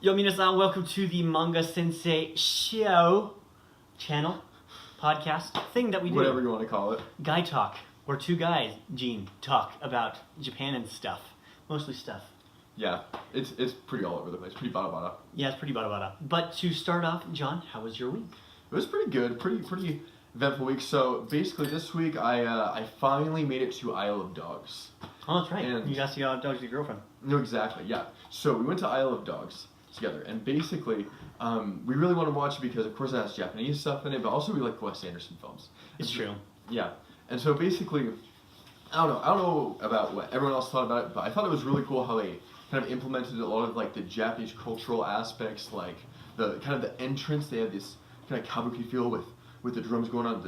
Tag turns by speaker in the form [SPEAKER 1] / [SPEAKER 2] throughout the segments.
[SPEAKER 1] Yo, minasan, welcome to the Manga Sensei Show channel, podcast, thing that we do.
[SPEAKER 2] Whatever you want to call it.
[SPEAKER 1] Guy talk. We're two guys, Gene, talk about Japan and stuff. Mostly stuff.
[SPEAKER 2] Yeah, it's pretty all over the place. Pretty bada.
[SPEAKER 1] Yeah, it's pretty bada. But to start off, John, how was your week?
[SPEAKER 2] It was pretty good. Pretty eventful week. So basically this week I finally made it to Isle of Dogs.
[SPEAKER 1] Oh, that's right.
[SPEAKER 2] And
[SPEAKER 1] you got to see Dogs with your girlfriend.
[SPEAKER 2] No, exactly, yeah. So we went to Isle of Dogs together, and basically we really want to watch it because of course it has Japanese stuff in it, but also we like Wes Anderson films.
[SPEAKER 1] It's true.
[SPEAKER 2] Yeah, and so basically, I don't know about what everyone else thought about it, but I thought it was really cool how they kind of implemented a lot of like the Japanese cultural aspects, like the kind of the entrance. They had this kind of kabuki feel with the drums going on,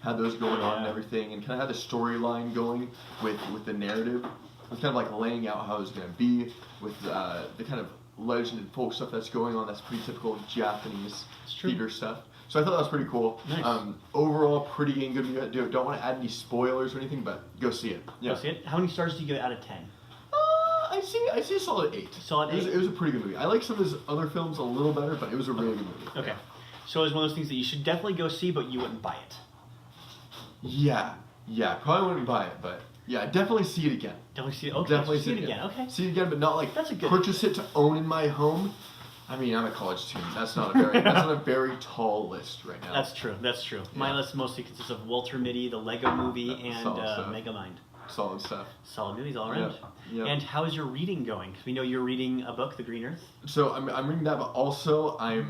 [SPEAKER 2] had those going on and everything, and kind of had the storyline going with the narrative. It was kind of like laying out how it was going to be with the kind of legend and folk stuff that's going on. That's pretty typical Japanese theater stuff. So I thought that was pretty cool.
[SPEAKER 1] Nice.
[SPEAKER 2] Overall, pretty and good. Don't want to add any spoilers or anything, but go see it. Yeah.
[SPEAKER 1] Go see it. How many stars do you give it out of 10?
[SPEAKER 2] I see a solid 8.
[SPEAKER 1] Solid 8?
[SPEAKER 2] It was a pretty good movie. I like some of his other films a little better, but it was a really good movie.
[SPEAKER 1] Okay. So it was one of those things that you should definitely go see, but you wouldn't buy it.
[SPEAKER 2] Yeah, probably wouldn't buy it, but yeah, definitely see it again.
[SPEAKER 1] Definitely see it. Okay,
[SPEAKER 2] definitely
[SPEAKER 1] see it again. Okay.
[SPEAKER 2] See it again, but not like
[SPEAKER 1] That's a good
[SPEAKER 2] purchase it to own in my home. I mean, I'm a college student. That's not a very tall list right now.
[SPEAKER 1] That's true.
[SPEAKER 2] Yeah.
[SPEAKER 1] My list mostly consists of Walter Mitty, the Lego Movie, and
[SPEAKER 2] Solid
[SPEAKER 1] Megamind.
[SPEAKER 2] Solid stuff.
[SPEAKER 1] Solid movies all around.
[SPEAKER 2] Yep.
[SPEAKER 1] And how's your reading going? Because we know you're reading a book, The Green Earth.
[SPEAKER 2] So I'm reading that, but also I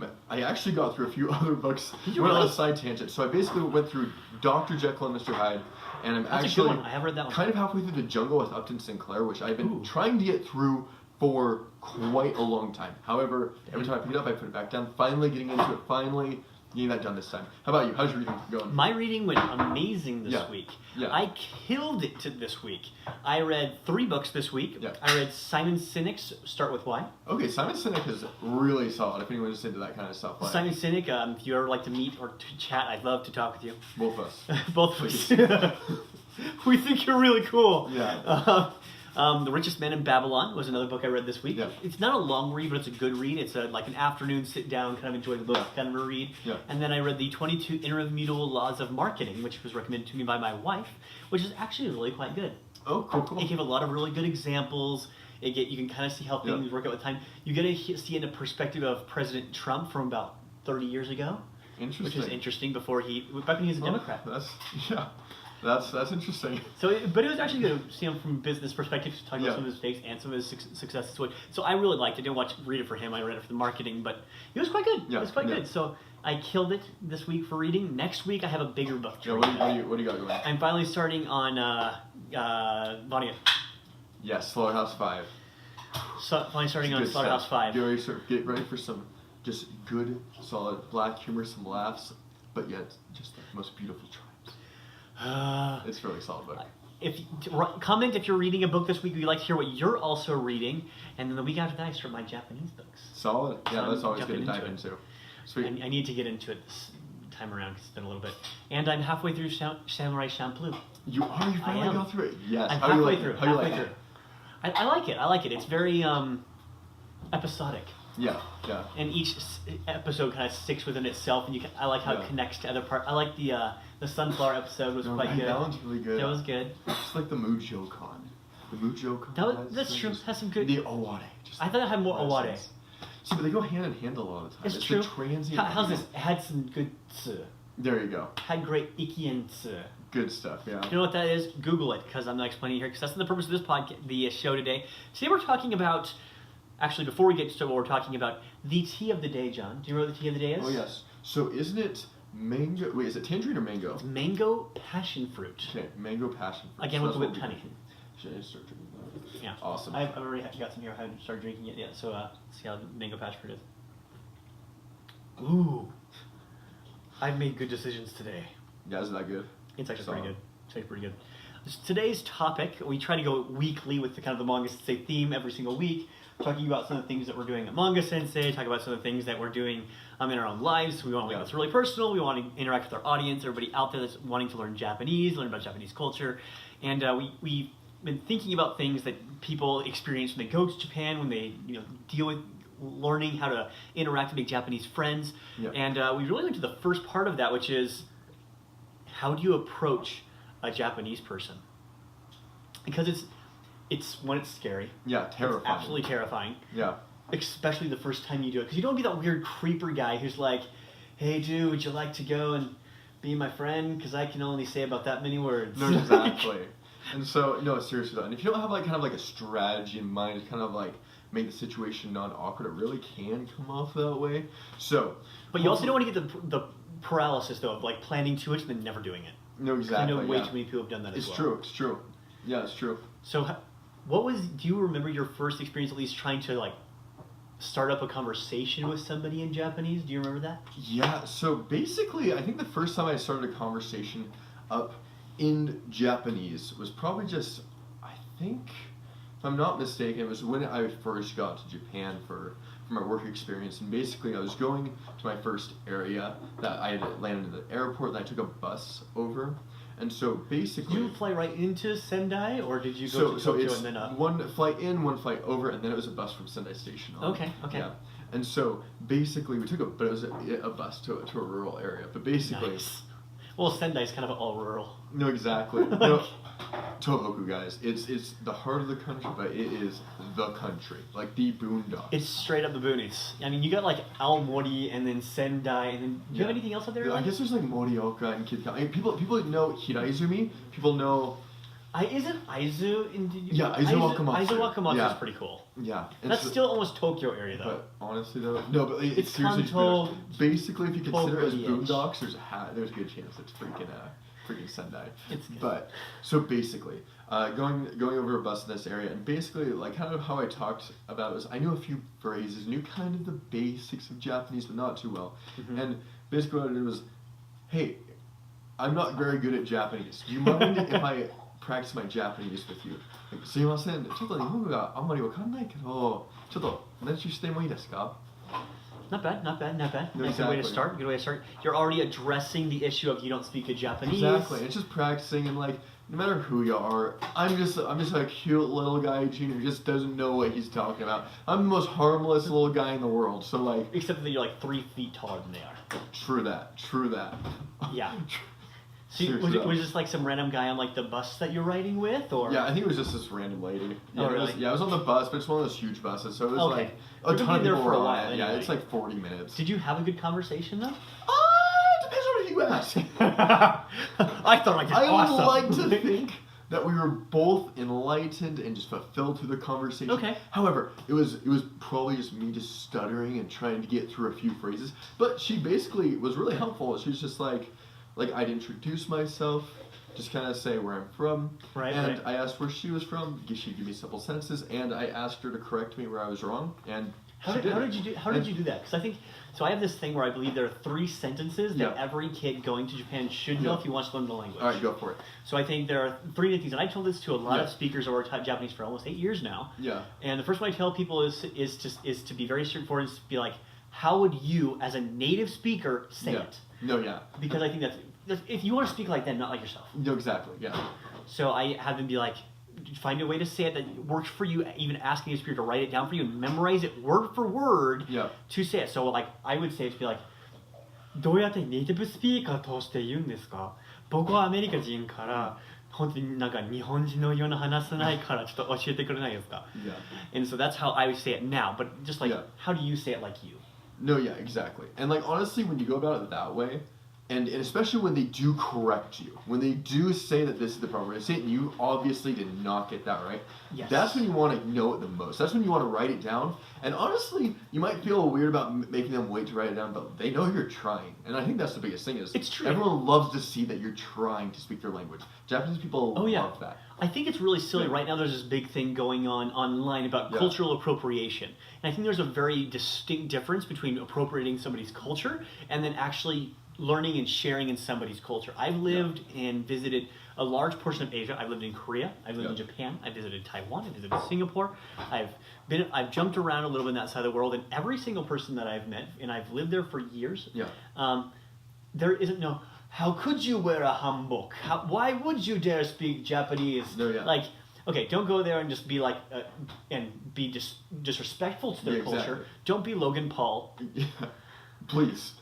[SPEAKER 2] actually got through a few other books.
[SPEAKER 1] Did you
[SPEAKER 2] Went on
[SPEAKER 1] really?
[SPEAKER 2] a side tangent. So I basically went through Dr. Jekyll and Mr. Hyde, and I'm
[SPEAKER 1] That's
[SPEAKER 2] actually
[SPEAKER 1] a good one. I have read that one.
[SPEAKER 2] kind of halfway through The Jungle with Upton Sinclair, which I've been
[SPEAKER 1] Ooh.
[SPEAKER 2] trying to get through for quite a long time. However, every time I pick it up, I put it back down. Finally getting into it. Finally getting that done this time. How about you? How's your reading going?
[SPEAKER 1] My reading went amazing this week.
[SPEAKER 2] Yeah.
[SPEAKER 1] I killed it this week. I read 3 books this week.
[SPEAKER 2] Yeah.
[SPEAKER 1] I read Simon Sinek's Start With Why.
[SPEAKER 2] Okay, Simon Sinek is really solid if anyone's into that kind of stuff. Like,
[SPEAKER 1] Simon Sinek, if you ever like to meet or to chat, I'd love to talk with you.
[SPEAKER 2] both of us.
[SPEAKER 1] Both of us. We think you're really cool.
[SPEAKER 2] Yeah.
[SPEAKER 1] The Richest Man in Babylon was another book I read this week.
[SPEAKER 2] Yeah.
[SPEAKER 1] It's not a long read, but it's a good read. It's like an afternoon sit down, kind of enjoy the book kind of a read.
[SPEAKER 2] Yeah.
[SPEAKER 1] And then I read the 22 Immutable Laws of Marketing, which was recommended to me by my wife, which is actually really quite good.
[SPEAKER 2] Oh, cool.
[SPEAKER 1] It gave a lot of really good examples. You can kind of see how things work out with time. You get to see in the perspective of President Trump from about 30 years ago.
[SPEAKER 2] Interesting.
[SPEAKER 1] Which is interesting back when he was a Democrat.
[SPEAKER 2] That's interesting.
[SPEAKER 1] But it was actually good to see him from a business perspective, talking about some of his mistakes and some of his successes. So I really liked it. I didn't read it for him. I read it for the marketing, but it was quite good.
[SPEAKER 2] Yeah,
[SPEAKER 1] it was quite good. So I killed it this week for reading. Next week I have a bigger book to read.
[SPEAKER 2] What do you got going?
[SPEAKER 1] I'm finally starting on Vanya.
[SPEAKER 2] Yes, Slaughterhouse 5.
[SPEAKER 1] So finally starting on Slaughterhouse 5.
[SPEAKER 2] Get ready for some just good, solid black humor, some laughs, but yet just the most beautiful triumphs. It's a really solid book.
[SPEAKER 1] Comment if you're reading a book this week. We'd like to hear what you're also reading, and then the week after that I start my Japanese books.
[SPEAKER 2] Solid. Yeah,
[SPEAKER 1] So
[SPEAKER 2] that's always
[SPEAKER 1] jumping
[SPEAKER 2] good to dive
[SPEAKER 1] into
[SPEAKER 2] into. Sweet.
[SPEAKER 1] I need to get into it this time around because it's been a little bit. And I'm halfway through Samurai Champloo.
[SPEAKER 2] You finally got through it. Yes.
[SPEAKER 1] I'm
[SPEAKER 2] How do you
[SPEAKER 1] halfway
[SPEAKER 2] like
[SPEAKER 1] through.
[SPEAKER 2] it? How do you like
[SPEAKER 1] Halfway
[SPEAKER 2] it?
[SPEAKER 1] through. I like it. It's very episodic.
[SPEAKER 2] Yeah.
[SPEAKER 1] And each episode kind of sticks within itself, and I like how it connects to other parts. I like the sunflower episode was quite good.
[SPEAKER 2] That one's really good.
[SPEAKER 1] That was good.
[SPEAKER 2] Just like the Mujo-con. The Mujo-con.
[SPEAKER 1] That's true. Has some good.
[SPEAKER 2] The Owade.
[SPEAKER 1] I thought it had more Owade.
[SPEAKER 2] See, but they go hand in hand a lot of the time.
[SPEAKER 1] It's true.
[SPEAKER 2] The transient.
[SPEAKER 1] How's this? It had some good tsu.
[SPEAKER 2] There you go.
[SPEAKER 1] Had great iki and tsu.
[SPEAKER 2] Good stuff, yeah.
[SPEAKER 1] You know what that is? Google it, because I'm not explaining it here, because that's the purpose of this podcast, the show today. Today we're talking about, actually before we get to what we're talking about, the tea of the day, John. Do you know what the tea of the day is?
[SPEAKER 2] Oh, yes. So isn't it mango, wait, is it tangerine or mango?
[SPEAKER 1] It's mango passion fruit.
[SPEAKER 2] Okay, mango passion fruit.
[SPEAKER 1] Again,
[SPEAKER 2] So
[SPEAKER 1] with the
[SPEAKER 2] that's
[SPEAKER 1] whipped
[SPEAKER 2] what
[SPEAKER 1] honey.
[SPEAKER 2] Should I start drinking that?
[SPEAKER 1] Yeah.
[SPEAKER 2] Awesome.
[SPEAKER 1] I've already got some here. I haven't started drinking it yet, so see how the mango passion fruit is. Ooh. I've made good decisions today.
[SPEAKER 2] Yeah, isn't that good?
[SPEAKER 1] It's actually pretty good. It's actually pretty good. Today's topic, we try to go weekly with the kind of the Manga Sensei theme every single week, talking about some of the things that we're doing at Manga Sensei, talk about some of the things that we're doing in our own lives. We want to make this really personal. We want to interact with our audience, everybody out there that's wanting to learn Japanese, learn about Japanese culture. And we've been thinking about things that people experience when they go to Japan, when they deal with learning how to interact and make Japanese friends.
[SPEAKER 2] Yeah.
[SPEAKER 1] And we really went to the first part of that, which is how do you approach a Japanese person? Because it's when it's scary.
[SPEAKER 2] Yeah, terrifying.
[SPEAKER 1] It's absolutely terrifying.
[SPEAKER 2] Yeah.
[SPEAKER 1] Especially the first time you do it. Because you don't want to be that weird creeper guy who's like, hey, dude, would you like to go and be my friend? Because I can only say about that many words.
[SPEAKER 2] No, exactly. And so, no, seriously though, and if you don't have like kind of like a strategy in mind to kind of like make the situation non-awkward, it really can come off that way. So,
[SPEAKER 1] but you also don't want to get the paralysis though of like planning too much and then never doing it.
[SPEAKER 2] No, exactly.
[SPEAKER 1] I know way
[SPEAKER 2] yeah.
[SPEAKER 1] too many people have done that as well.
[SPEAKER 2] It's true. It's true. Yeah, it's true.
[SPEAKER 1] So, do you remember your first experience at least trying to like start up a conversation with somebody in Japanese? Do you remember that?
[SPEAKER 2] Yeah. So basically, I think the first time I started a conversation up in Japanese was probably just, I think, if I'm not mistaken, it was when I first got to Japan for my work experience. And basically, I was going to my first area that I had landed at the airport, and I took a bus over. And so basically,
[SPEAKER 1] Did you fly right into Sendai, or did you go to
[SPEAKER 2] so
[SPEAKER 1] Tokyo
[SPEAKER 2] it's
[SPEAKER 1] and then up?
[SPEAKER 2] one flight in, one flight over, and then it was a bus from Sendai Station on.
[SPEAKER 1] Okay.
[SPEAKER 2] Yeah. And so basically, we took but it was a bus to a rural area. But basically,
[SPEAKER 1] Nice. Well, Sendai's kind of all rural.
[SPEAKER 2] no, exactly. No, Tohoku, guys, it's the heart of the country, but it is the country, like the boondocks.
[SPEAKER 1] It's straight up the boonies. I mean, you got like Aomori and then Sendai, and then do you have anything else up there?
[SPEAKER 2] Yeah, I
[SPEAKER 1] like?
[SPEAKER 2] guess there's like Morioka and Kidka. I mean, people know Hiraizumi. People know.
[SPEAKER 1] Isn't Aizu in?
[SPEAKER 2] Yeah, Aizu Wakamatsu.
[SPEAKER 1] Aizu Wakamatsu
[SPEAKER 2] Yeah.
[SPEAKER 1] is pretty cool.
[SPEAKER 2] Yeah, and
[SPEAKER 1] That's
[SPEAKER 2] so-
[SPEAKER 1] still almost Tokyo area though.
[SPEAKER 2] But honestly, though, no. But
[SPEAKER 1] It's
[SPEAKER 2] seriously,
[SPEAKER 1] Kanto,
[SPEAKER 2] basically, if you consider it as
[SPEAKER 1] Tokyo.
[SPEAKER 2] boondocks, there's a good chance it's freaking Sendai.
[SPEAKER 1] It's good.
[SPEAKER 2] But so basically, going over a bus in this area, and basically, like kind of how I talked about it was, I knew a few phrases, knew kind of the basics of Japanese, but not too well.
[SPEAKER 1] Mhm.
[SPEAKER 2] And basically, what I did was, hey, I'm not very good at Japanese. Do you mind if I practice my Japanese with you? Like, すいません、ちょっと日本語があんまりわかんないけど、ちょっと練習してもいいですか?
[SPEAKER 1] Not bad, not bad, not bad.
[SPEAKER 2] No,
[SPEAKER 1] Nice good way to
[SPEAKER 2] exactly.
[SPEAKER 1] start. Good way to start. You're already addressing the issue of you don't speak good Japanese.
[SPEAKER 2] Exactly. It's just practicing, and like no matter who you are, I'm just a cute little guy who just doesn't know what he's talking about. I'm the most harmless little guy in the world. So like,
[SPEAKER 1] Except that you're like 3 feet taller than they are.
[SPEAKER 2] true that.
[SPEAKER 1] Yeah. So
[SPEAKER 2] Seriously,
[SPEAKER 1] was just like some random guy on like the bus that you're riding with, or?
[SPEAKER 2] Yeah, I think it was just this random lady. Yeah,
[SPEAKER 1] Oh, really?
[SPEAKER 2] I was on the bus, but it's one of those huge buses, so it was
[SPEAKER 1] Okay.
[SPEAKER 2] like
[SPEAKER 1] You're
[SPEAKER 2] a
[SPEAKER 1] gonna
[SPEAKER 2] ton of
[SPEAKER 1] be there
[SPEAKER 2] people
[SPEAKER 1] for a
[SPEAKER 2] were on
[SPEAKER 1] while
[SPEAKER 2] it. Yeah,
[SPEAKER 1] anyway.
[SPEAKER 2] it's like 40 minutes.
[SPEAKER 1] Did you have a good conversation though?
[SPEAKER 2] Depends on who you ask.
[SPEAKER 1] I thought I did
[SPEAKER 2] I
[SPEAKER 1] awesome.
[SPEAKER 2] would like to think that we were both enlightened and just fulfilled through the conversation.
[SPEAKER 1] Okay.
[SPEAKER 2] However, it was probably just me just stuttering and trying to get through a few phrases. But she basically was really helpful. She was just like I'd introduce myself, just kind of say where I'm from.
[SPEAKER 1] Right,
[SPEAKER 2] And
[SPEAKER 1] right.
[SPEAKER 2] I asked where she was from. She'd give me simple sentences, and I asked her to correct me where I was wrong. And
[SPEAKER 1] How
[SPEAKER 2] she
[SPEAKER 1] did
[SPEAKER 2] it.
[SPEAKER 1] you do that? Because I think so. I have this thing where I believe there are 3 sentences that
[SPEAKER 2] Yeah.
[SPEAKER 1] every kid going to Japan should know
[SPEAKER 2] Yeah.
[SPEAKER 1] if he wants to learn the language.
[SPEAKER 2] All right, go for it.
[SPEAKER 1] So I think there are 3 things, and I told this to a lot
[SPEAKER 2] Yeah.
[SPEAKER 1] of speakers who are taught Japanese for almost 8 years now.
[SPEAKER 2] Yeah.
[SPEAKER 1] And the first one I tell people is to be very straightforward and to be like, how would you, as a native speaker, say
[SPEAKER 2] Yeah.
[SPEAKER 1] it?
[SPEAKER 2] No, yeah.
[SPEAKER 1] Because I think that's if you want to speak like them, not like yourself.
[SPEAKER 2] No, exactly. Yeah.
[SPEAKER 1] So I have them be like, find a way to say it that works for you, even asking a speaker to write it down for you and memorize it word for word
[SPEAKER 2] Yeah.
[SPEAKER 1] to say it. So like I would say it to be like, どうやってネイティブスピーカーとして言うんですか? 僕はアメリカ人から本当になんか日本人のような話せないからちょっと教えてくれないですか?
[SPEAKER 2] Yeah.
[SPEAKER 1] And so that's how I would say it now. But just like,
[SPEAKER 2] Yeah.
[SPEAKER 1] how do you say it like you?
[SPEAKER 2] No, yeah, exactly. And like honestly, when you go about it that way, and especially when they do correct you, when they do say that this is the proper way to say it, and you obviously did not get that right,
[SPEAKER 1] Yes.
[SPEAKER 2] that's when you want to know it the most. That's when you want to write it down. And honestly, you might feel weird about making them wait to write it down, but they know you're trying. And I think that's the biggest thing is
[SPEAKER 1] It's true.
[SPEAKER 2] everyone loves to see that you're trying to speak their language. Japanese people
[SPEAKER 1] Oh, yeah.
[SPEAKER 2] love that.
[SPEAKER 1] I think it's really silly.
[SPEAKER 2] Yeah.
[SPEAKER 1] Right now there's this big thing going on online about
[SPEAKER 2] Yeah.
[SPEAKER 1] cultural appropriation. And I think there's a very distinct difference between appropriating somebody's culture and then actually learning and sharing in somebody's culture. I've lived and visited a large portion of Asia. I've lived in Korea, I've lived in
[SPEAKER 2] Yeah.
[SPEAKER 1] Japan, I visited Taiwan, I visited Singapore. I've jumped around a little bit in that side of the world, and every single person that I've met, and I've lived there for years,
[SPEAKER 2] Yeah.
[SPEAKER 1] there isn't no, how could you wear a hanbok? Why would you dare speak Japanese?
[SPEAKER 2] No, yeah.
[SPEAKER 1] Like, okay, don't go there and just be like, and be just disrespectful to their
[SPEAKER 2] Yeah, exactly.
[SPEAKER 1] culture. Don't be Logan Paul.
[SPEAKER 2] Yeah. Please,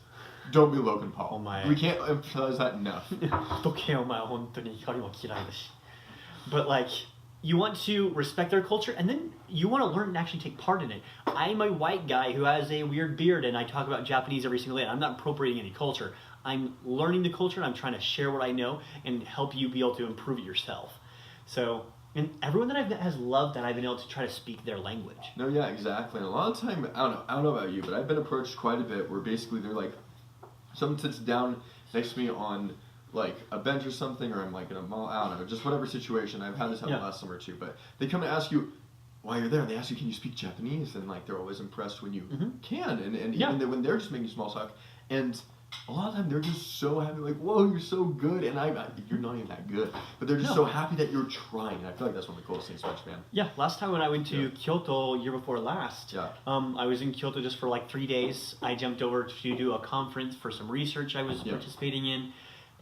[SPEAKER 2] don't be Logan Paul.
[SPEAKER 1] my.
[SPEAKER 2] We can't emphasize that enough.
[SPEAKER 1] どけお前本当に光も嫌いだし But like, you want to respect their culture, and then you want to learn and actually take part in it. I'm a white guy who has a weird beard, and I talk about Japanese every single day. I'm not appropriating any culture. I'm learning the culture, and I'm trying to share what I know and help you be able to improve it yourself. So, and everyone that I've met has loved that I've been able to try to speak their language.
[SPEAKER 2] No, yeah, exactly. And a lot of time, I don't know about you, but I've been approached quite a bit where basically they're like, someone sits down next to me on like a bench or something, or I'm like in a mall, I don't know, just whatever situation. I've had this happen last summer too, but they come to ask you while you're there, they ask you, can you speak Japanese? And like they're always impressed when you can, and even when they're just making small talk, and a lot of time they're just so happy, like, whoa, you're so good, and you're not even that good, but they're just so happy that you're trying, and I feel like that's one of the coolest things about Japan.
[SPEAKER 1] Yeah, last time when I went to Kyoto year before last, I was in Kyoto just for like 3 days. I jumped over to do a conference for some research I was participating in,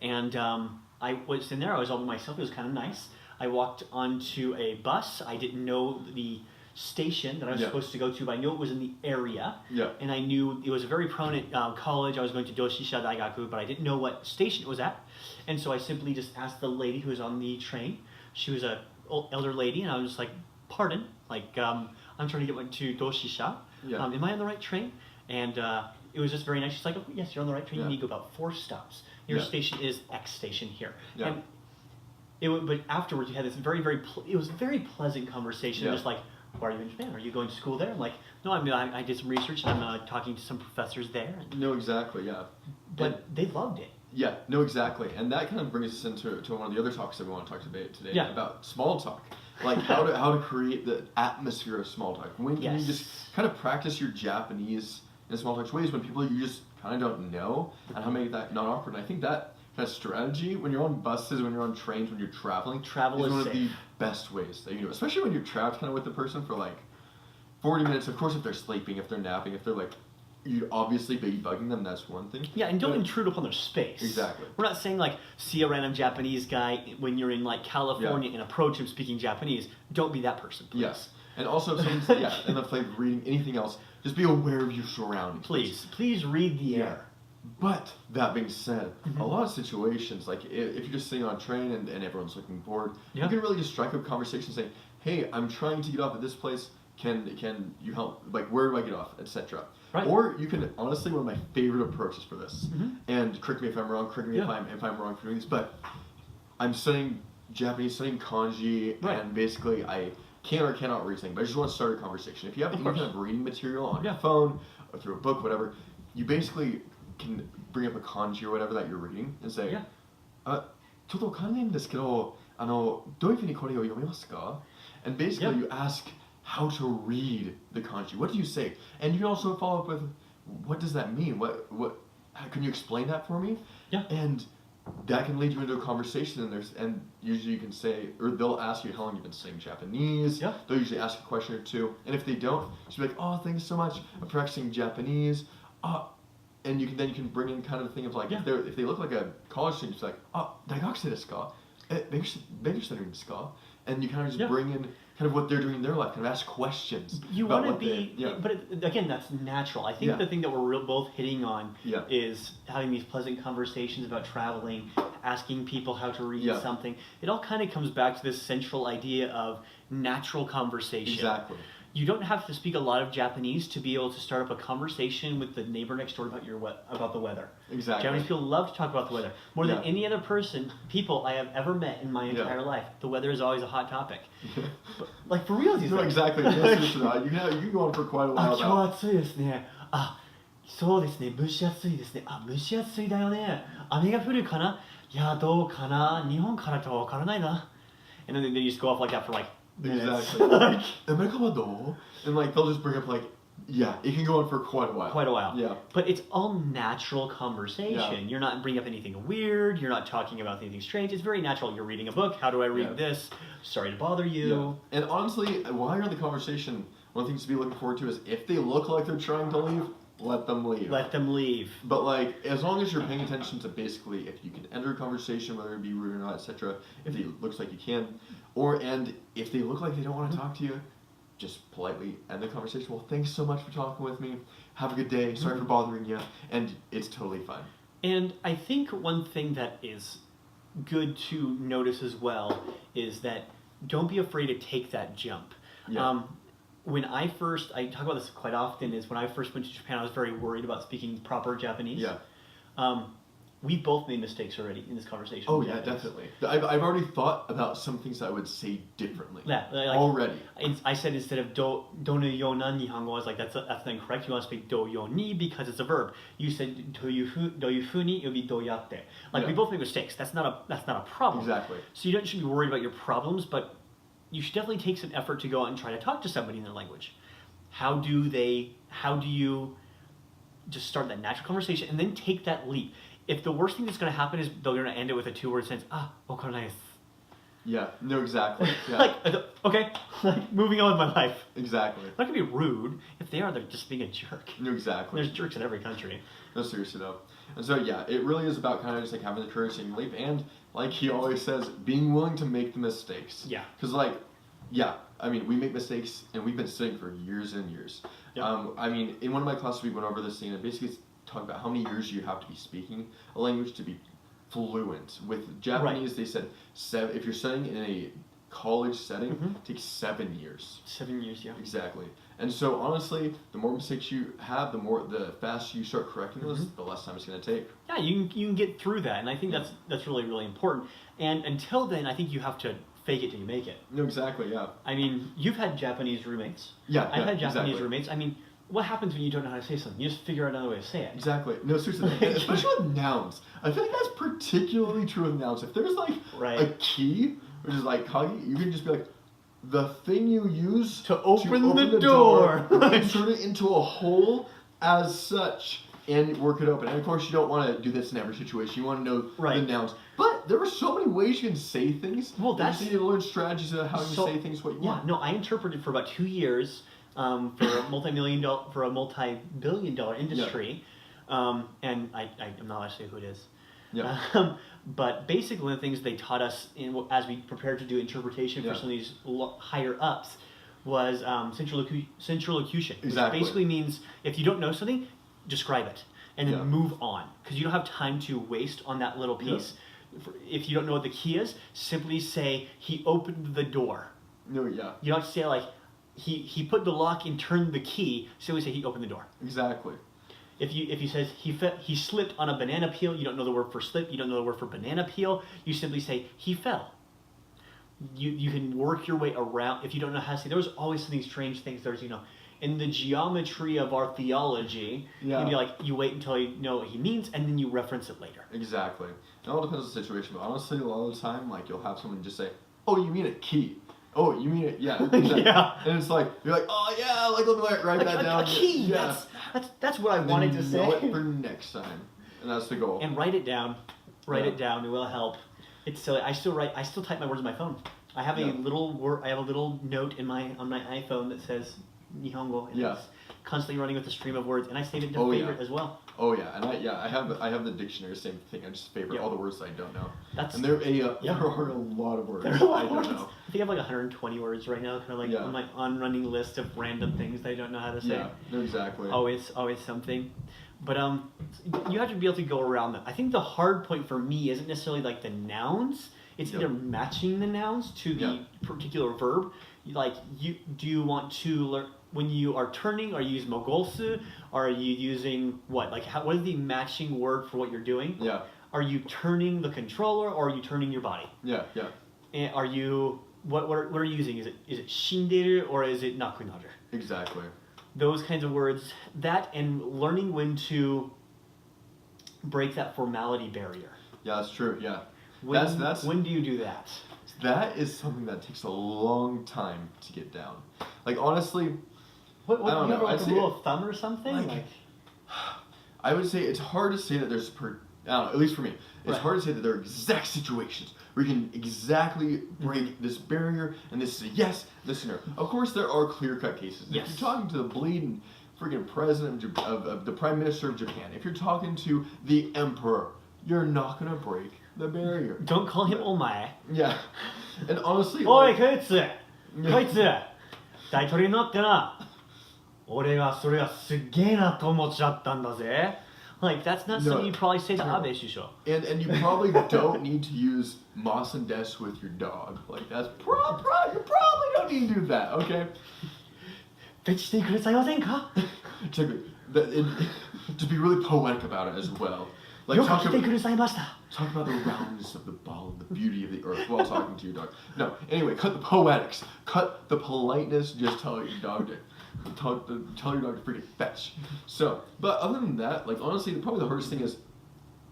[SPEAKER 1] and I was in there, I was all by myself, it was kind of nice. I walked onto a bus, I didn't know the station that I was supposed to go to, but I knew it was in the area, and I knew it was a very prominent college. I was going to Doshisha Daigaku, but I didn't know what station it was at, and so I simply just asked the lady who was on the train. She was a elder lady, and I was just like, pardon, like, I'm trying to get to Doshisha, am I on the right train? And it was just very nice. She's like, oh, yes, you're on the right train, you need to go about 4 stops. Your station is X station here. And but afterwards, you had this it was a very pleasant conversation, just like, why are you in Japan? Are you going to school there? I'm like, no, I did some research, and I'm talking to some professors there.
[SPEAKER 2] No, exactly, yeah.
[SPEAKER 1] But they loved it.
[SPEAKER 2] Yeah, no, exactly. And that kind of brings us into one of the other talks that we want to talk today about small talk. Like how to create the atmosphere of small talk. When can you just kind of practice your Japanese in small talk ways when people you just kind of don't know, and how to make that not awkward. And I think that kind of strategy, when you're on buses, when you're on trains, when you're traveling, is one of the best ways that you can do it. Especially when you're trapped kind of with the person for like 40 minutes. Of course, if they're sleeping, if they're napping, if they're like, you'd obviously be bugging them, that's one thing.
[SPEAKER 1] Yeah, and don't intrude upon their space.
[SPEAKER 2] Exactly.
[SPEAKER 1] We're not saying like, see a random Japanese guy when you're in like California and approach him speaking Japanese. Don't be that person, please.
[SPEAKER 2] Yes. And also, and the play of reading anything else, just be aware of your surroundings.
[SPEAKER 1] Please read the air.
[SPEAKER 2] But that being said, a lot of situations, like if you're just sitting on a train and everyone's looking bored, you can really just strike up a conversation saying, hey, I'm trying to get off at this place. Can you help? Like, where do I get off, etc.
[SPEAKER 1] Right.
[SPEAKER 2] Or you can, honestly, one of my favorite approaches for this, and correct me if I'm wrong, correct me if I'm wrong for doing this, but I'm studying Japanese, studying kanji, and basically I can or cannot read something, but I just want to start a conversation. If you have any kind of reading material on your phone or through a book, whatever, you basically can bring up a kanji or whatever that you're reading and say, ちょっとわかんないんですけど、どういうふうにこれを読みますか? And basically you ask how to read the kanji. What do you say? And you can also follow up with, what does that mean? How, can you explain that for me?
[SPEAKER 1] Yeah.
[SPEAKER 2] And that can lead you into a conversation, and usually you can say, or they'll ask you how long you've been studying Japanese.
[SPEAKER 1] Yeah.
[SPEAKER 2] They'll usually ask a question or two, and if they don't, just be like, oh, thanks so much, I'm practicing Japanese. And you can bring in kind of the thing of like, if they look like a college student, it's like, 大学生ですか? 勉強してるんですか? And you kind of just bring in kind of what they're doing in their life, kind of ask questions.
[SPEAKER 1] You want to be, but again, that's natural. I think the thing that we're both hitting on is having these pleasant conversations about traveling, asking people how to read something. It all kind of comes back to this central idea of natural conversation.
[SPEAKER 2] Exactly.
[SPEAKER 1] You don't have to speak a lot of Japanese to be able to start up a conversation with the neighbor next door about the weather.
[SPEAKER 2] Exactly.
[SPEAKER 1] Japanese people love to talk about the weather. More than any other people I have ever met in my entire life. The weather is always a hot topic. But, like, for real, these
[SPEAKER 2] No, exactly. You can go on for quite a while.
[SPEAKER 1] 今日暑いですね。そうですね。蒸し暑いですね。蒸し暑いだよね。雨が降るかな？いや、どうかな？日本からとはわからないな。And then they just go off like that for like minutes.
[SPEAKER 2] Exactly. And like they'll just bring up like, it can go on for quite a while. Yeah.
[SPEAKER 1] But it's all natural conversation.
[SPEAKER 2] Yeah.
[SPEAKER 1] You're not bringing up anything weird. You're not talking about anything strange. It's very natural. You're reading a book. How do I read this? Sorry to bother you.
[SPEAKER 2] Yeah. And honestly, while you're in the conversation, one of the things to be looking forward to is if they look like they're trying to leave, let them leave.
[SPEAKER 1] Let them leave.
[SPEAKER 2] But like, as long as you're paying attention to basically if you can enter a conversation, whether it be rude or not, etc. If it looks like you can, and if they look like they don't want to talk to you, just politely end the conversation. Well, thanks so much for talking with me. Have a good day. Sorry for bothering you. And it's totally fine.
[SPEAKER 1] And I think one thing that is good to notice as well is that don't be afraid to take that jump.
[SPEAKER 2] Yeah.
[SPEAKER 1] When I talk about this quite often, is when I first went to Japan, I was very worried about speaking proper Japanese.
[SPEAKER 2] Yeah.
[SPEAKER 1] We both made mistakes already in this conversation.
[SPEAKER 2] Oh yeah, definitely. I've already thought about some things I would say differently.
[SPEAKER 1] Yeah, like,
[SPEAKER 2] already.
[SPEAKER 1] I said instead of do no yo na nihongo, I was like that's incorrect. You want to speak do yo ni because it's a verb. You said do you fu ni, it would be do yatte. Like we both make mistakes. That's not a problem.
[SPEAKER 2] Exactly.
[SPEAKER 1] So you shouldn't be worried about your problems, but you should definitely take some effort to go out and try to talk to somebody in their language. How do you just start that natural conversation and then take that leap? If the worst thing that's going to happen is they're going to end it with a 2-word sentence, wakaranai desu.
[SPEAKER 2] Yeah, no, exactly. Yeah.
[SPEAKER 1] Like, okay, like, moving on with my life.
[SPEAKER 2] Exactly.
[SPEAKER 1] I'm not going to be rude. If they are, they're just being a jerk.
[SPEAKER 2] No, exactly.
[SPEAKER 1] There's jerks in every country.
[SPEAKER 2] No, seriously though. And so yeah, it really is about kind of just like having the courage to take the leap, and like he always says, being willing to make the mistakes.
[SPEAKER 1] Yeah.
[SPEAKER 2] Because like, yeah, I mean, we make mistakes, and we've been studying for years and years.
[SPEAKER 1] Yep.
[SPEAKER 2] I mean, in one of my classes, we went over this thing, and basically it's talking about how many years you have to be speaking a language to be fluent. With Japanese,
[SPEAKER 1] Right.
[SPEAKER 2] they said if you're studying in a college setting, it takes 7 years.
[SPEAKER 1] 7 years, yeah.
[SPEAKER 2] Exactly. And so honestly, the more mistakes you have, the faster you start correcting those, the less time it's going to take.
[SPEAKER 1] Yeah, you can get through that, and I think that's really, really important. And until then, I think you have to fake it till you make it.
[SPEAKER 2] No, exactly, yeah.
[SPEAKER 1] I mean, you've had Japanese roommates.
[SPEAKER 2] Yeah,
[SPEAKER 1] I've had Japanese
[SPEAKER 2] exactly.
[SPEAKER 1] roommates. I mean, what happens when you don't know how to say something? You just figure out another way to say it.
[SPEAKER 2] Exactly. No, seriously, especially with nouns. I feel like that's particularly true with nouns. If there's like a key, which is like kagi, you can just be like, the thing you use
[SPEAKER 1] to open the door.
[SPEAKER 2] Turn it into a hole as such and work it open. And of course, you don't want to do this in every situation. You want to know the nouns. But there are so many ways you can say things.
[SPEAKER 1] Well,
[SPEAKER 2] you just need to learn strategies of how you say things what you want.
[SPEAKER 1] Yeah, no, I interpreted for about 2 years for a multi-billion dollar industry. And I'm not allowed to say who it is.
[SPEAKER 2] Yeah.
[SPEAKER 1] But basically, one of the things they taught us as we prepared to do interpretation for some of these higher ups was central locution. Which basically means if you don't know something, describe it and then move on, because you don't have time to waste on that little piece. If you don't know what the key is, simply say he opened the door.
[SPEAKER 2] No, yeah.
[SPEAKER 1] You don't have to say like he put the lock and turned the key. Simply say he opened the door.
[SPEAKER 2] Exactly.
[SPEAKER 1] If he says he slipped on a banana peel, you don't know the word for slip, you don't know the word for banana peel, you simply say he fell. You can work your way around. If you don't know how to say, there's always something strange things. There's in the geometry of our theology, you'd be like, you wait until you know what he means, and then you reference it later.
[SPEAKER 2] Exactly. It all depends on the situation, but honestly, a lot of the time, like you'll have someone just say, "Oh, you mean a key? Oh, you mean it? Yeah."
[SPEAKER 1] Yeah.
[SPEAKER 2] And it's like you're like, "Oh yeah, like let me write that down."
[SPEAKER 1] A key.
[SPEAKER 2] Yeah.
[SPEAKER 1] That's what I wanted to say.
[SPEAKER 2] Know it for next time, and that's the goal.
[SPEAKER 1] And write it down. Write it down. It will help. It's silly. I still type my words on my phone. I have a little note on my iPhone that says Nihongo, and it's constantly running with a stream of words, and I save it to favorite as well.
[SPEAKER 2] Oh yeah, and I have the dictionary, same thing. I just favorite all the words that I don't know.
[SPEAKER 1] And
[SPEAKER 2] there are a lot of words I don't know.
[SPEAKER 1] I think I have like 120 words right now, kind of like on my on-running list of random things that I don't know how to say.
[SPEAKER 2] Yeah, no, exactly.
[SPEAKER 1] Always something. But you have to be able to go around them. I think the hard point for me isn't necessarily like the nouns. It's either matching the nouns to the particular verb. Do you want to learn when you are turning? Are you using mogosu? Are you using what? Like what is the matching word for what you're doing?
[SPEAKER 2] Yeah.
[SPEAKER 1] Are you turning the controller or are you turning your body?
[SPEAKER 2] Yeah.
[SPEAKER 1] And are you what are you using? Is it shinderu or is it nakunaru?
[SPEAKER 2] Exactly.
[SPEAKER 1] Those kinds of words. That and learning when to break that formality barrier.
[SPEAKER 2] Yeah, that's true. Yeah.
[SPEAKER 1] When do you do that?
[SPEAKER 2] That is something that takes a long time to get down. Like honestly,
[SPEAKER 1] what
[SPEAKER 2] I don't know.
[SPEAKER 1] Like a rule of thumb or something?
[SPEAKER 2] I would say it's hard to say that there's I don't know, at least for me, it's hard to say that there are exact situations where you can exactly break this barrier and this is a yes, this is a no. Of course, there are clear-cut cases.
[SPEAKER 1] Yes.
[SPEAKER 2] If you're talking to the bleeding freaking president of the prime minister of Japan, if you're talking to the emperor, you're not gonna break the barrier.
[SPEAKER 1] Don't call him omae.
[SPEAKER 2] Yeah. And honestly,
[SPEAKER 1] Oi, koitsu! Koitsu! 大取りになってな。俺がそれがすげえなと思っちゃったんだぜ。Like, that's not something you probably say to Abe Shusho.
[SPEAKER 2] And you probably don't need to use mas and des with your dog. Like, that's you probably don't need to do that, okay?
[SPEAKER 1] フェチしてくれさいませんか
[SPEAKER 2] Just be really poetic about it as well. Like,
[SPEAKER 1] よく
[SPEAKER 2] talk
[SPEAKER 1] 来てくださいました。
[SPEAKER 2] about the roundness of the ball and the beauty of the earth while talking to your dog. No, anyway, cut the poetics. Cut the politeness, just tell your dog to tell your dog to freaking fetch. So, but other than that, like, honestly, probably the hardest thing is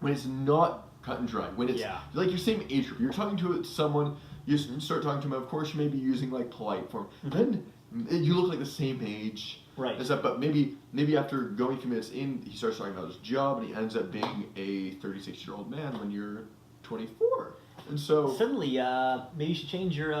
[SPEAKER 2] when it's not cut and dry. When it's like your same age group. You're talking to someone, you start talking to them, of course you may be using like polite form. Then you look like the same age.
[SPEAKER 1] Right.
[SPEAKER 2] And stuff, but maybe after going a few minutes in, he starts talking about his job, and he ends up being a 36-year-old man when you're 24. And so
[SPEAKER 1] Suddenly, maybe you should change your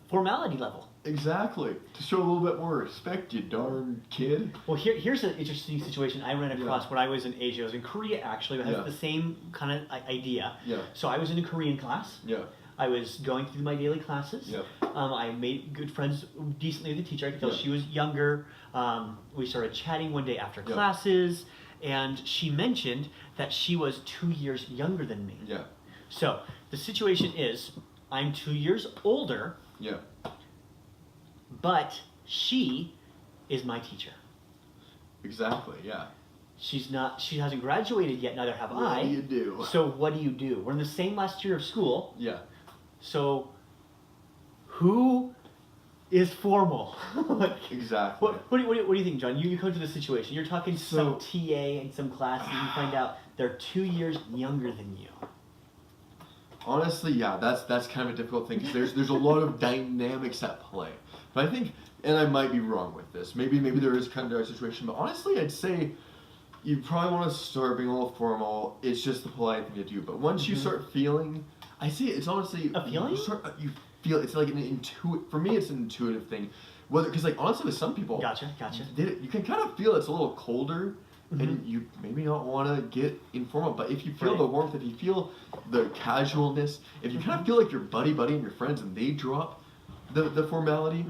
[SPEAKER 1] formality level.
[SPEAKER 2] exactly, to show a little bit more respect, you darn kid.
[SPEAKER 1] Well, here's an interesting situation I ran across when I was in Asia. I was in Korea, actually, but it has the same kind of idea.
[SPEAKER 2] Yeah.
[SPEAKER 1] So I was in a Korean class.
[SPEAKER 2] Yeah.
[SPEAKER 1] I was going through my daily classes.
[SPEAKER 2] Yep.
[SPEAKER 1] I made good friends decently with the teacher. I could tell she was younger. We started chatting one day after classes, and she mentioned that she was 2 years younger than me.
[SPEAKER 2] Yeah.
[SPEAKER 1] So the situation is, I'm 2 years older,
[SPEAKER 2] Yeah.
[SPEAKER 1] but she is my teacher.
[SPEAKER 2] Exactly. Yeah.
[SPEAKER 1] She's not. She hasn't graduated yet. Neither have I.
[SPEAKER 2] What do you do?
[SPEAKER 1] So what do you do? We're in the same last year of school.
[SPEAKER 2] Yeah.
[SPEAKER 1] So who is formal? Like,
[SPEAKER 2] Exactly.
[SPEAKER 1] what do you think, John? You come to the situation. You're talking to some TA in some class, and you find out they're 2 years younger than you.
[SPEAKER 2] Honestly, yeah, that's kind of a difficult thing because there's a lot of dynamics at play. But I think, and I might be wrong with this, maybe there is kind of a situation, but honestly, I'd say you probably want to start being a little formal. It's just the polite thing to do. But once you start feeling, I see it's honestly
[SPEAKER 1] a feeling.
[SPEAKER 2] You feel it's like an intuitive. For me, it's an intuitive thing. Whether because like honestly, with some people,
[SPEAKER 1] Gotcha.
[SPEAKER 2] you can kind of feel it's a little colder. And you maybe not want to get informal, but if you feel the warmth, if you feel the casualness, if you kind of feel like you're buddy and your friends and they drop the formality,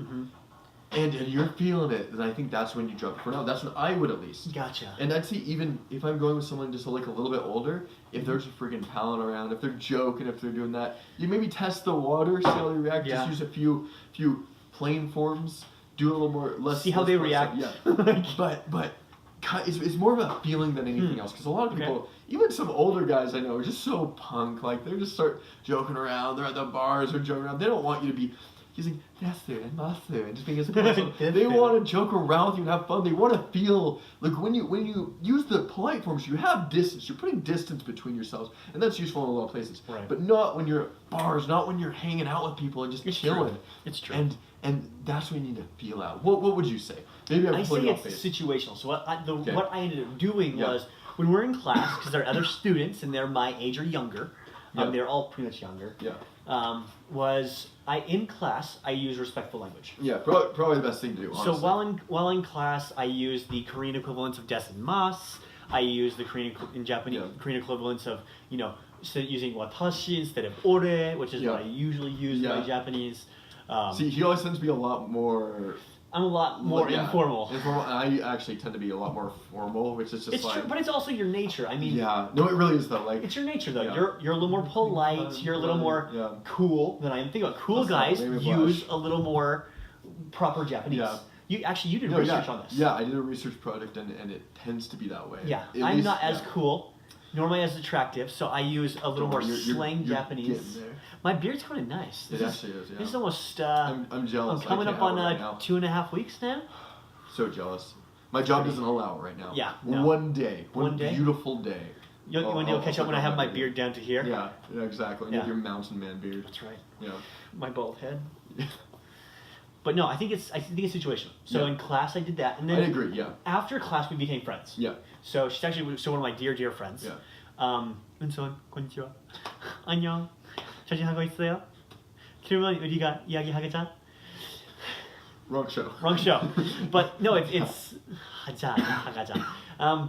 [SPEAKER 2] and you're feeling it, then I think that's when you drop it. For now, that's when I would at least.
[SPEAKER 1] Gotcha.
[SPEAKER 2] And I'd say even if I'm going with someone just like a little bit older, if there's a freaking palling around, if they're joking, if they're doing that, you maybe test the water, see how they react. Just use a few plain forms, do a little more less.
[SPEAKER 1] See how they react.
[SPEAKER 2] Yeah. but. It's more of a feeling than anything else because a lot of people, even some older guys I know, are just so punk. Like they just start joking around. They're at the bars or joking around. They don't want you to be using desu and masu and just being a They want to joke around with you and have fun. They want to feel like when you use the polite forms, you have distance. You're putting distance between yourselves, and that's useful in a lot of places.
[SPEAKER 1] Right.
[SPEAKER 2] But not when you're at bars. Not when you're hanging out with people and just chilling.
[SPEAKER 1] It's true.
[SPEAKER 2] And that's what you need to feel out. What would you say? Maybe
[SPEAKER 1] I say it's situational. So what I ended up doing was when we're in class, because there are other students and they're my age or younger, they're all pretty much younger.
[SPEAKER 2] Yeah.
[SPEAKER 1] In class I use respectful language.
[SPEAKER 2] Yeah, probably the best thing to do. Honestly.
[SPEAKER 1] So while in class I use the Korean equivalents of des and mas. I use the Korean equivalents of using watashi instead of ore, which is what I usually use in my Japanese.
[SPEAKER 2] See, he always tends to be a lot more.
[SPEAKER 1] I'm a lot more informal.
[SPEAKER 2] Informal. I actually tend to be a lot more formal, which is just
[SPEAKER 1] it's true, but it's also your nature. I mean,
[SPEAKER 2] no, it really is though. Like
[SPEAKER 1] it's your nature though. You're a little more polite. You're a little more cool than I am. Think about cool guys use a little more proper Japanese.
[SPEAKER 2] Yeah.
[SPEAKER 1] You did research on this.
[SPEAKER 2] Yeah, I did a research project, and it tends to be that way.
[SPEAKER 1] Yeah, I'm not as cool. Normally as attractive, so I use a little more slang Japanese. My beard's kind of nice.
[SPEAKER 2] It actually is, yeah.
[SPEAKER 1] This is almost.
[SPEAKER 2] I'm jealous.
[SPEAKER 1] I'm coming up on 2.5 weeks now.
[SPEAKER 2] So jealous. My job doesn't allow it right now.
[SPEAKER 1] Yeah.
[SPEAKER 2] One day. One beautiful day.
[SPEAKER 1] One day you'll catch up when I have my beard down to here.
[SPEAKER 2] Yeah, exactly. You have your mountain man beard.
[SPEAKER 1] That's right.
[SPEAKER 2] Yeah.
[SPEAKER 1] My bald head. But no, I think it's situational. So in class I did that, and then
[SPEAKER 2] I agree. Yeah.
[SPEAKER 1] After class we became friends.
[SPEAKER 2] Yeah.
[SPEAKER 1] So she's actually one of my dear friends.
[SPEAKER 2] Yeah.
[SPEAKER 1] 은솔, konnichiwa. 안녕. 자진하고 있어요? 그러면 우리가 이야기하자.
[SPEAKER 2] Wrong show.
[SPEAKER 1] Wrong show. But no, it's 하자.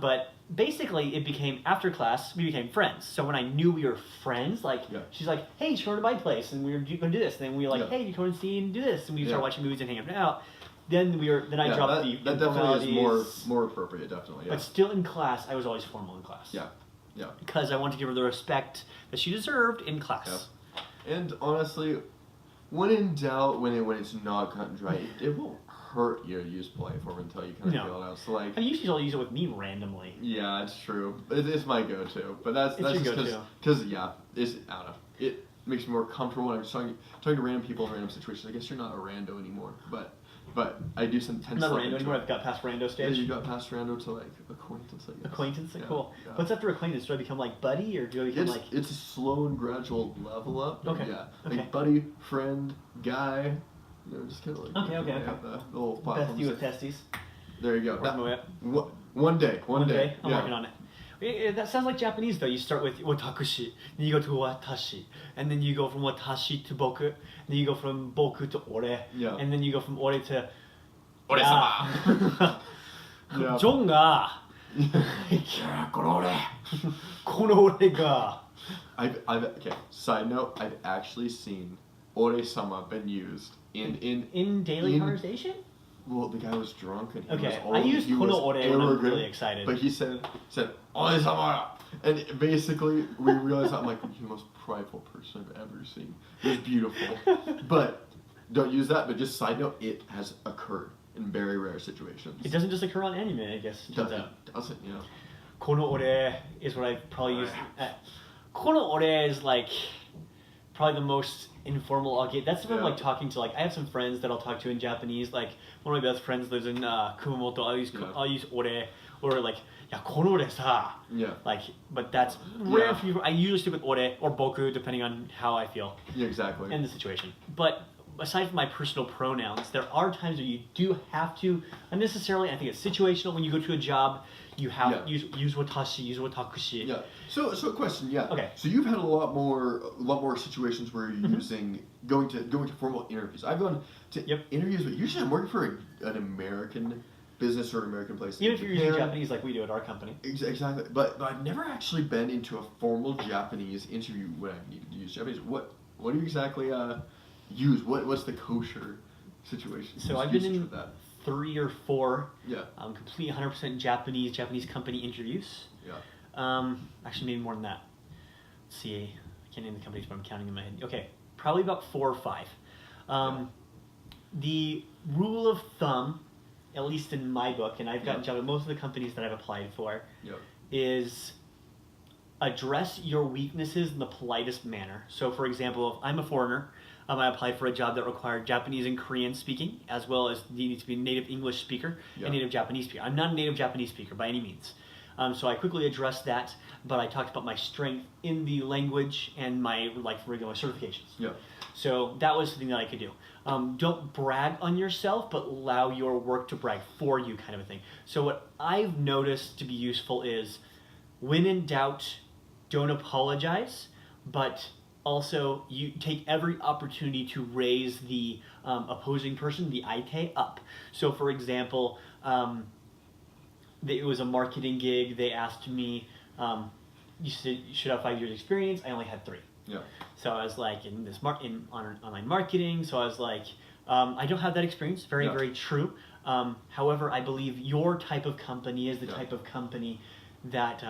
[SPEAKER 1] But basically, it became after class we became friends. So when I knew we were friends, she's like, "Hey, you come to my place, and we were going to do this." And then we were like, "Hey, you come and see and do this," and we started watching movies and hanging out. then I dropped the
[SPEAKER 2] that definitely is
[SPEAKER 1] formalities.
[SPEAKER 2] more appropriate, definitely. Yeah.
[SPEAKER 1] But still in class, I was always formal in class.
[SPEAKER 2] Yeah. Yeah.
[SPEAKER 1] Because I wanted to give her the respect that she deserved in class.
[SPEAKER 2] Yeah. And honestly, when in doubt, when it's not cut and dry, it won't hurt you to use polite form until you kind of feel it out. So like,
[SPEAKER 1] I mean, usually I'll use it with me randomly.
[SPEAKER 2] Yeah, it's true. It's my go-to, but that's
[SPEAKER 1] It's your
[SPEAKER 2] just
[SPEAKER 1] go-to.
[SPEAKER 2] because I don't know. It makes me more comfortable when I'm just talking to random people in random situations. I guess you're not a rando anymore, but I do tend
[SPEAKER 1] I'm not a rando anymore. I've got past rando
[SPEAKER 2] Yeah,
[SPEAKER 1] stage.
[SPEAKER 2] you got past rando to like acquaintance, I guess.
[SPEAKER 1] Acquaintance,
[SPEAKER 2] Yeah,
[SPEAKER 1] cool.
[SPEAKER 2] yeah.
[SPEAKER 1] What's after acquaintance? Do I become like buddy, or do I become like?
[SPEAKER 2] It's a slow and gradual level up.
[SPEAKER 1] Okay.
[SPEAKER 2] Yeah.
[SPEAKER 1] Okay.
[SPEAKER 2] Like buddy, friend, guy. You know, just kind of like.
[SPEAKER 1] Okay.
[SPEAKER 2] The little platforms.
[SPEAKER 1] Bestie with testes.
[SPEAKER 2] There you go.
[SPEAKER 1] Working my way up.
[SPEAKER 2] One day.
[SPEAKER 1] I'm working on it. That sounds like Japanese though. You start with watakushi, then you go to watashi, and then you go from watashi to boku, then you go from boku to ore,
[SPEAKER 2] Yeah.
[SPEAKER 1] and then you go from ore to
[SPEAKER 2] Ore-sama. Yeah.
[SPEAKER 1] ジョンがこの俺が
[SPEAKER 2] I've okay. Side note: I've actually seen "ore-sama" been used in
[SPEAKER 1] daily conversation.
[SPEAKER 2] Well, the guy was drunk and he
[SPEAKER 1] Okay,
[SPEAKER 2] was old.
[SPEAKER 1] I used
[SPEAKER 2] he
[SPEAKER 1] kono
[SPEAKER 2] was
[SPEAKER 1] ore when I'm
[SPEAKER 2] arrogant,
[SPEAKER 1] really excited.
[SPEAKER 2] But he said "ore-sama," and basically we realized I'm like, you're the most prideful person I've ever seen. It was beautiful, but don't use that. But just side note, it has occurred in very rare situations.
[SPEAKER 1] It doesn't just occur on anime, I guess.
[SPEAKER 2] It doesn't, yeah.
[SPEAKER 1] Kono ore is what I probably use. Kono ore is like probably the most informal I'll get. That's if I'm like talking to I have some friends that I'll talk to in Japanese. Like one of my best friends lives in Kumamoto. I'll use ore or like kono ore sa.
[SPEAKER 2] Yeah.
[SPEAKER 1] Like, but that's rare. I usually stick with ore or boku depending on how I feel.
[SPEAKER 2] Yeah, exactly.
[SPEAKER 1] In the situation, but. Aside from my personal pronouns, there are times where you do have to unnecessarily. I think it's situational. When you go to a job, you have use watashi, use watakushi.
[SPEAKER 2] Yeah. So a question. Yeah.
[SPEAKER 1] Okay.
[SPEAKER 2] So you've had a lot more situations where you're using going to formal interviews. I've gone to interviews, but usually I'm working for an American business or an American place.
[SPEAKER 1] Even if you're using Japanese like we do at our company.
[SPEAKER 2] Exactly. But I've never actually been into a formal Japanese interview when I needed to use Japanese. What do you exactly use? What's the kosher situation?
[SPEAKER 1] So I've been in
[SPEAKER 2] that?
[SPEAKER 1] 3 or 4
[SPEAKER 2] complete
[SPEAKER 1] 100% Japanese company interviews. Actually maybe more than that. Let's see, I can't name the companies, but I'm counting in my head. Okay, probably about 4 or 5. The rule of thumb, at least in my book, and I've gotten jobs at most of the companies that I've applied for, is address your weaknesses in the politest manner. So for example, if I'm a foreigner, I applied for a job that required Japanese and Korean speaking, as well as you need to be a native English speaker and native Japanese speaker. I'm not a native Japanese speaker by any means. So I quickly addressed that, but I talked about my strength in the language and my regular certifications. So that was something that I could do. Don't brag on yourself, but allow your work to brag for you, kind of a thing. So what I've noticed to be useful is, when in doubt, don't apologize, but also you take every opportunity to raise the opposing person, the aite, up. So for example, it was a marketing gig. They asked me, you should have 5 years experience. I only had 3. So I was like, in online marketing. So I was like, I don't have that experience. Very, very true. However, I believe your type of company is the type of company that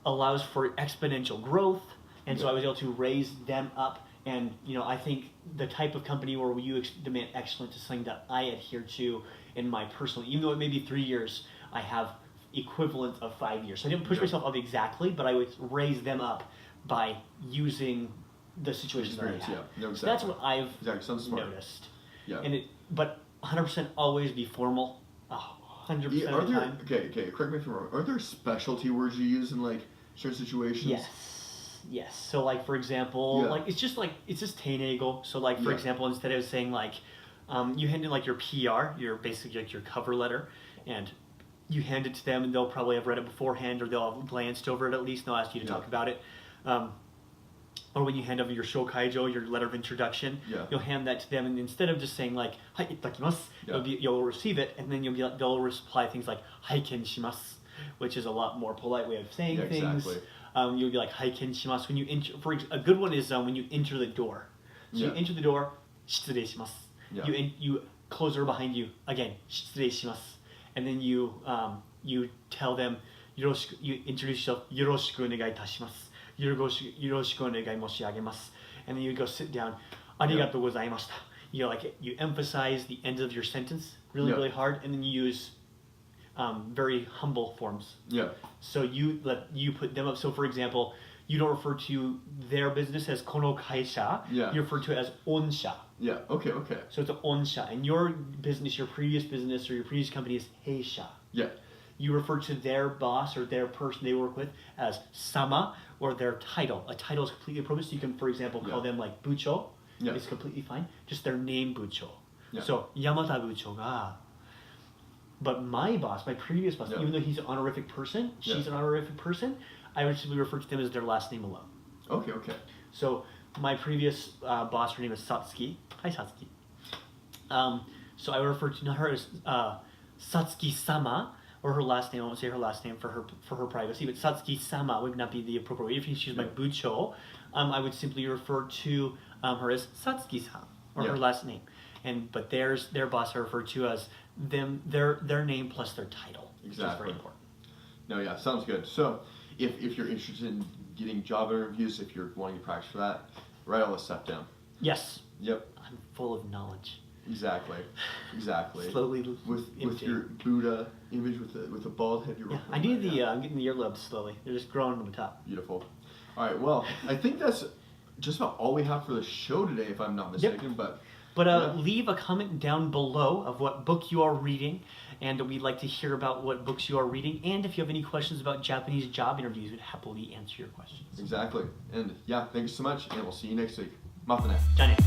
[SPEAKER 1] allows for exponential growth. And so I was able to raise them up. And, I think the type of company where you demand excellence is something that I adhere to in my personal, even though it may be 3 years, I have equivalent of 5 years. So I didn't push myself up exactly, but I would raise them up by using the situations that I have. So that's what I've noticed. But 100% always be formal. 100% of the time.
[SPEAKER 2] Okay, correct me if I'm wrong. Are there specialty words you use in certain situations?
[SPEAKER 1] Yes. So for example, it's just teinego. So for example, instead of saying you hand in your PR, your basically your cover letter, and you hand it to them, and they'll probably have read it beforehand, or they'll have glanced over it at least, and they'll ask you to talk about it. Or when you hand over your shokaijo, your letter of introduction, you'll hand that to them, and instead of just saying "Hai itadakimasu," you'll receive it, and then they'll reply things like "Haiken shimasu," which is a lot more polite way of saying things.
[SPEAKER 2] Exactly.
[SPEAKER 1] You'll be like "Haiken shimasu" when you enter. For a good one is when you enter the door. So you enter the door, "Shitsurei shimasu." You close the door behind you. Again, 失礼します. And then you tell them, you introduce yourself, よろしくお願いいたします. よろしくお願い申し上げます. And then you go sit down. ありがとうございました. You emphasize the end of your sentence really hard, and then you use very humble forms.
[SPEAKER 2] Yeah.
[SPEAKER 1] So you put them up. So for example, you don't refer to their business as この会社.
[SPEAKER 2] Yeah.
[SPEAKER 1] You refer to it as 御社.
[SPEAKER 2] Yeah. Okay.
[SPEAKER 1] So it's an 御社, and your business, your previous business or your previous company is 弊社.
[SPEAKER 2] Yeah.
[SPEAKER 1] You refer to their boss or their person they work with as 様 or their title. A title is completely appropriate. So you can, for example, call them like 部長.
[SPEAKER 2] Yeah.
[SPEAKER 1] It's completely fine. Just their name 部長.
[SPEAKER 2] Yeah.
[SPEAKER 1] So 山田部長が. But my boss, my previous boss, even though he's an honorific person, she's an honorific person, I would simply refer to them as their last name alone.
[SPEAKER 2] Okay.
[SPEAKER 1] So my previous boss, her name is Satsuki. Hi, Satsuki. So I would refer to her as Satsuki-sama, or her last name. I won't say her last name for her privacy, but Satsuki-sama would not be the appropriate way. If she's my bucho, I would simply refer to her as Satsuki-san, or her last name. But their boss I refer to as their name plus their title.
[SPEAKER 2] Exactly.
[SPEAKER 1] Which is very important.
[SPEAKER 2] No, yeah, sounds good. So if you're interested in getting job interviews, if you're wanting to practice for that, write all this stuff down.
[SPEAKER 1] Yes.
[SPEAKER 2] Yep.
[SPEAKER 1] I'm full of knowledge.
[SPEAKER 2] Exactly.
[SPEAKER 1] Slowly
[SPEAKER 2] with your Buddha image with the bald head.
[SPEAKER 1] I need I'm getting the earlobes slowly. They're just growing on the top.
[SPEAKER 2] Beautiful. All right. Well, I think that's just about all we have for the show today, if I'm not mistaken.
[SPEAKER 1] But leave a comment down below of what book you are reading, and we'd like to hear about what books you are reading. And if you have any questions about Japanese job interviews, we'd happily answer your questions.
[SPEAKER 2] Exactly. And yeah, thank you so much, and we'll see you next week. Mata ne.
[SPEAKER 1] じゃあね。